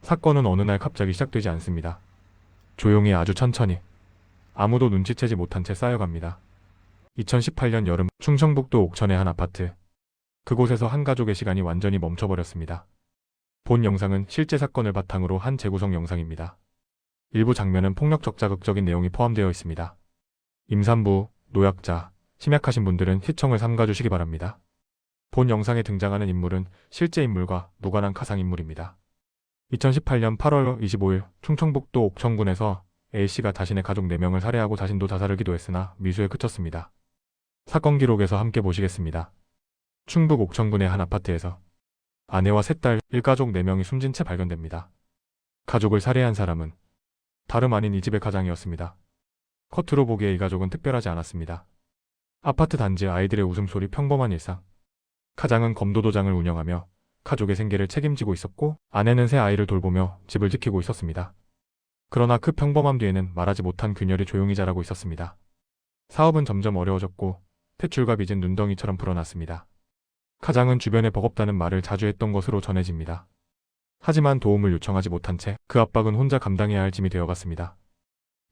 사건은 어느 날 갑자기 시작되지 않습니다. 조용히 아주 천천히 아무도 눈치채지 못한 채 쌓여갑니다. 2018년 여름 충청북도 옥천의 한 아파트. 그곳에서 한 가족의 시간이 완전히 멈춰버렸습니다. 본 영상은 실제 사건을 바탕으로 한 재구성 영상입니다. 일부 장면은 폭력 적자극적인 내용이 포함되어 있습니다. 임산부, 노약자, 심약하신 분들은 시청을 삼가주시기 바랍니다. 본 영상에 등장하는 인물은 실제 인물과 무관한 가상인물입니다. 2018년 8월 25일 충청북도 옥천군에서 A씨가 자신의 가족 4명을 살해하고 자신도 자살을 기도했으나 미수에 그쳤습니다. 사건 기록에서 함께 보시겠습니다. 충북 옥천군의 한 아파트에서 아내와 3딸, 일가족 4명이 숨진 채 발견됩니다. 가족을 살해한 사람은 다름 아닌 이 집의 가장이었습니다. 겉으로 보기에 이 가족은 특별하지 않았습니다. 아파트 단지 아이들의 웃음소리, 평범한 일상. 가장은 검도도장을 운영하며 가족의 생계를 책임지고 있었고, 아내는 3아이를 돌보며 집을 지키고 있었습니다. 그러나 그 평범함 뒤에는 말하지 못한 균열이 조용히 자라고 있었습니다. 사업은 점점 어려워졌고 대출과 빚은 눈덩이처럼 불어났습니다. 가장은 주변에 버겁다는 말을 자주 했던 것으로 전해집니다. 하지만 도움을 요청하지 못한 채 그 압박은 혼자 감당해야 할 짐이 되어갔습니다.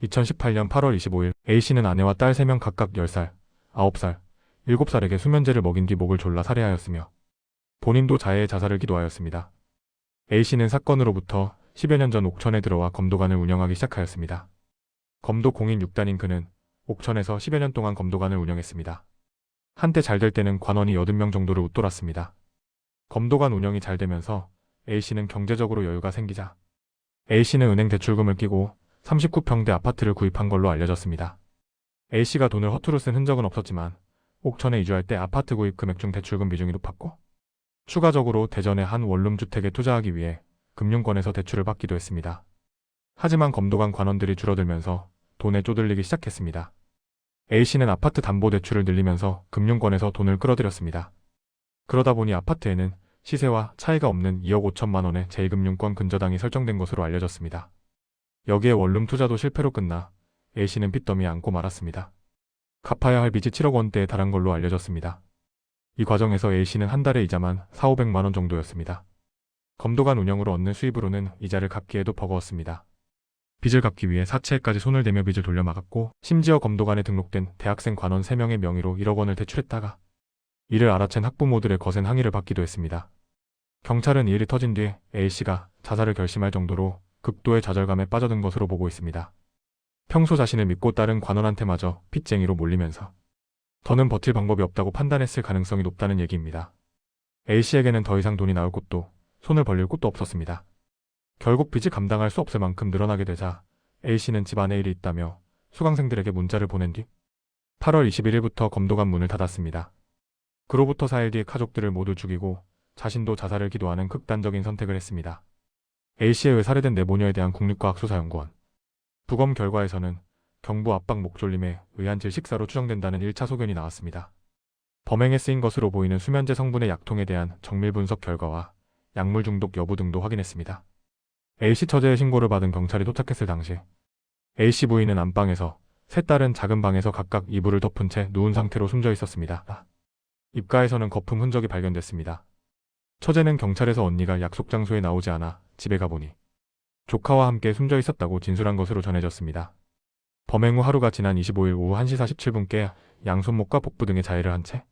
2018년 8월 25일 A씨는 아내와 딸 3명 각각 10살, 9살, 7살에게 수면제를 먹인 뒤 목을 졸라 살해하였으며 본인도 자해의 자살을 기도하였습니다. A씨는 사건으로부터 10여 년 전 옥천에 들어와 검도관을 운영하기 시작하였습니다. 검도 공인 6단인 그는 옥천에서 10여 년 동안 검도관을 운영했습니다. 한때 잘 될 때는 관원이 80명 정도를 웃돌았습니다. 검도관 운영이 잘 되면서 A씨는 경제적으로 여유가 생기자 A씨는 은행 대출금을 끼고 39평대 아파트를 구입한 걸로 알려졌습니다. A씨가 돈을 허투루 쓴 흔적은 없었지만 옥천에 이주할 때 아파트 구입 금액 중 대출금 비중이 높았고, 추가적으로 대전의 한 원룸 주택에 투자하기 위해 금융권에서 대출을 받기도 했습니다. 하지만 검도관 관원들이 줄어들면서 돈에 쪼들리기 시작했습니다. A씨는 아파트 담보대출을 늘리면서 금융권에서 돈을 끌어들였습니다. 그러다 보니 아파트에는 시세와 차이가 없는 2억 5천만 원의 제2금융권 근저당이 설정된 것으로 알려졌습니다. 여기에 원룸 투자도 실패로 끝나 A씨는 빚더미에 안고 말았습니다. 갚아야 할 빚이 7억 원대에 달한 걸로 알려졌습니다. 이 과정에서 A씨는 한 달에 이자만 4,500만 원 정도였습니다. 검도관 운영으로 얻는 수입으로는 이자를 갚기에도 버거웠습니다. 빚을 갚기 위해 사채에까지 손을 대며 빚을 돌려막았고, 심지어 검도관에 등록된 대학생 관원 3명의 명의로 1억 원을 대출했다가 이를 알아챈 학부모들의 거센 항의를 받기도 했습니다. 경찰은 이 일이 터진 뒤 A씨가 자살을 결심할 정도로 극도의 좌절감에 빠져든 것으로 보고 있습니다. 평소 자신을 믿고 따른 관원한테마저 빚쟁이로 몰리면서 더는 버틸 방법이 없다고 판단했을 가능성이 높다는 얘기입니다. A씨에게는 더 이상 돈이 나올 곳도 손을 벌릴 곳도 없었습니다. 결국 빚을 감당할 수 없을 만큼 늘어나게 되자 A씨는 집안에 일이 있다며 수강생들에게 문자를 보낸 뒤 8월 21일부터 검도관 문을 닫았습니다. 그로부터 4일 뒤에 가족들을 모두 죽이고 자신도 자살을 기도하는 극단적인 선택을 했습니다. A씨에 의해 살해된 내모녀에 대한 국립과학수사연구원 부검 결과에서는 경부 압박 목졸림에 의한 질식사로 추정된다는 1차 소견이 나왔습니다. 범행에 쓰인 것으로 보이는 수면제 성분의 약통에 대한 정밀 분석 결과와 약물 중독 여부 등도 확인했습니다. A씨 처제의 신고를 받은 경찰이 도착했을 당시 A씨 부인은 안방에서, 3딸은 작은 방에서 각각 이불을 덮은 채 누운 상태로 숨져 있었습니다. 입가에서는 거품 흔적이 발견됐습니다. 처제는 경찰에서 언니가 약속 장소에 나오지 않아 집에 가보니 조카와 함께 숨져 있었다고 진술한 것으로 전해졌습니다. 범행 후 하루가 지난 25일 오후 1시 47분께 양손목과 복부 등에 자해를 한 채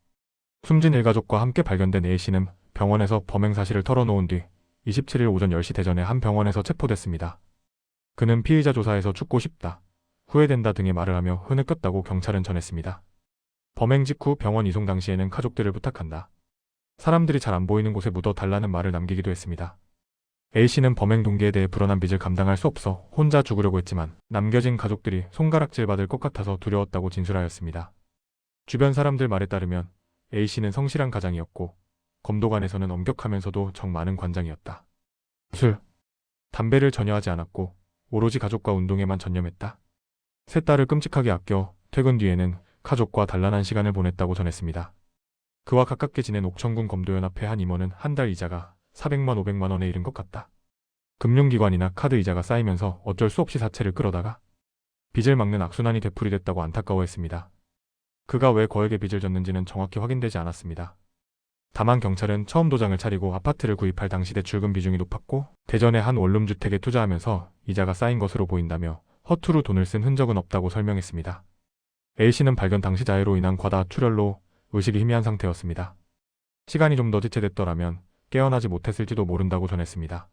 숨진 일가족과 함께 발견된 A씨는 병원에서 범행 사실을 털어놓은 뒤 27일 오전 10시 대전의 한 병원에서 체포됐습니다. 그는 피의자 조사에서 죽고 싶다, 후회된다 등의 말을 하며 흐느꼈다고 경찰은 전했습니다. 범행 직후 병원 이송 당시에는 가족들을 부탁한다, 사람들이 잘 안 보이는 곳에 묻어달라는 말을 남기기도 했습니다. A씨는 범행 동기에 대해 불어난 빚을 감당할 수 없어 혼자 죽으려고 했지만 남겨진 가족들이 손가락질 받을 것 같아서 두려웠다고 진술하였습니다. 주변 사람들 말에 따르면 A씨는 성실한 가장이었고 검도관에서는 엄격하면서도 정 많은 관장이었다. 술, 담배를 전혀 하지 않았고 오로지 가족과 운동에만 전념했다. 3딸을 끔찍하게 아껴 퇴근 뒤에는 가족과 단란한 시간을 보냈다고 전했습니다. 그와 가깝게 지낸 옥천군 검도연합회 한 임원은 한 달 이자가 400만 500만 원에 이른 것 같다. 금융기관이나 카드 이자가 쌓이면서 어쩔 수 없이 사채를 끌어다가 빚을 막는 악순환이 되풀이됐다고 안타까워했습니다. 그가 왜 거액의 빚을 졌는지는 정확히 확인되지 않았습니다. 다만 경찰은 처음 도장을 차리고 아파트를 구입할 당시 대출금 비중이 높았고 대전의 한 원룸주택에 투자하면서 이자가 쌓인 것으로 보인다며 허투루 돈을 쓴 흔적은 없다고 설명했습니다. A씨는 발견 당시 자해로 인한 과다 출혈로 의식이 희미한 상태였습니다. 시간이 좀 더 지체됐더라면 깨어나지 못했을지도 모른다고 전했습니다.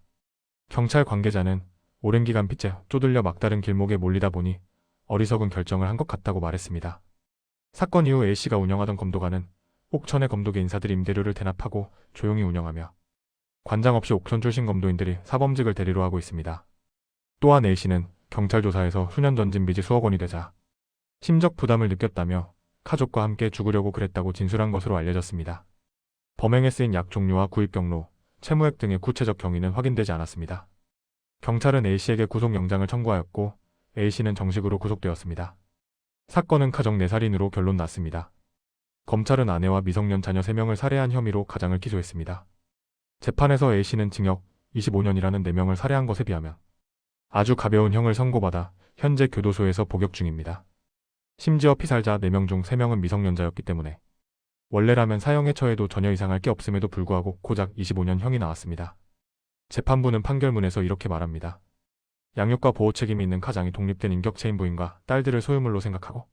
경찰 관계자는 오랜 기간 빚에 쪼들려 막다른 길목에 몰리다 보니 어리석은 결정을 한 것 같다고 말했습니다. 사건 이후 A씨가 운영하던 검도관은 옥천의 검도계 인사들이 임대료를 대납하고 조용히 운영하며 관장 없이 옥천 출신 검도인들이 사범직을 대리로 하고 있습니다. 또한 A씨는 경찰 조사에서 수년 전진 빚이 수억 원이 되자 심적 부담을 느꼈다며 가족과 함께 죽으려고 그랬다고 진술한 것으로 알려졌습니다. 범행에 쓰인 약 종류와 구입 경로, 채무액 등의 구체적 경위는 확인되지 않았습니다. 경찰은 A씨에게 구속영장을 청구하였고 A씨는 정식으로 구속되었습니다. 사건은 가정 내살인으로 결론 났습니다. 검찰은 아내와 미성년 자녀 3명을 살해한 혐의로 가장을 기소했습니다. 재판에서 A씨는 징역 25년이라는 4명을 살해한 것에 비하면 아주 가벼운 형을 선고받아 현재 교도소에서 복역 중입니다. 심지어 피살자 4명 중 3명은 미성년자였기 때문에 원래라면 사형에 처해도 전혀 이상할 게 없음에도 불구하고 고작 25년 형이 나왔습니다. 재판부는 판결문에서 이렇게 말합니다. 양육과 보호 책임이 있는 가장이 독립된 인격체인 부인과 딸들을 소유물로 생각하고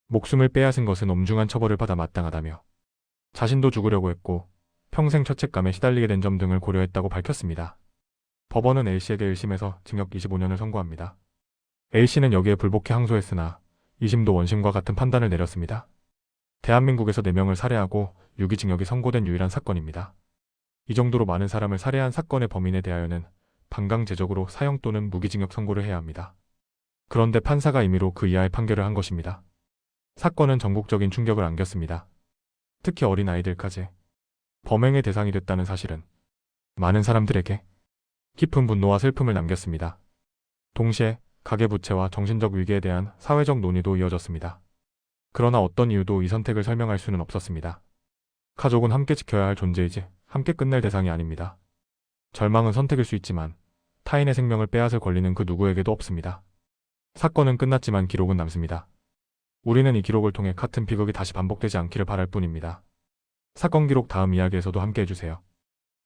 목숨을 빼앗은 것은 엄중한 처벌을 받아 마땅하다며 자신도 죽으려고 했고 평생 죄책감에 시달리게 된 점 등을 고려했다고 밝혔습니다. 법원은 A씨에게 1심에서 징역 25년을 선고합니다. A씨는 여기에 불복해 항소했으나 2심도 원심과 같은 판단을 내렸습니다. 대한민국에서 4명을 살해하고 유기징역이 선고된 유일한 사건입니다. 이 정도로 많은 사람을 살해한 사건의 범인에 대하여는 반강제적으로 사형 또는 무기징역 선고를 해야 합니다. 그런데 판사가 임의로 그 이하의 판결을 한 것입니다. 사건은 전국적인 충격을 안겼습니다. 특히 어린 아이들까지 범행의 대상이 됐다는 사실은 많은 사람들에게 깊은 분노와 슬픔을 남겼습니다. 동시에 가계부채와 정신적 위기에 대한 사회적 논의도 이어졌습니다. 그러나 어떤 이유도 이 선택을 설명할 수는 없었습니다. 가족은 함께 지켜야 할 존재이지 함께 끝낼 대상이 아닙니다. 절망은 선택일 수 있지만 타인의 생명을 빼앗을 권리는 그 누구에게도 없습니다. 사건은 끝났지만 기록은 남습니다. 우리는 이 기록을 통해 같은 비극이 다시 반복되지 않기를 바랄 뿐입니다. 사건 기록 다음 이야기에서도 함께 해주세요.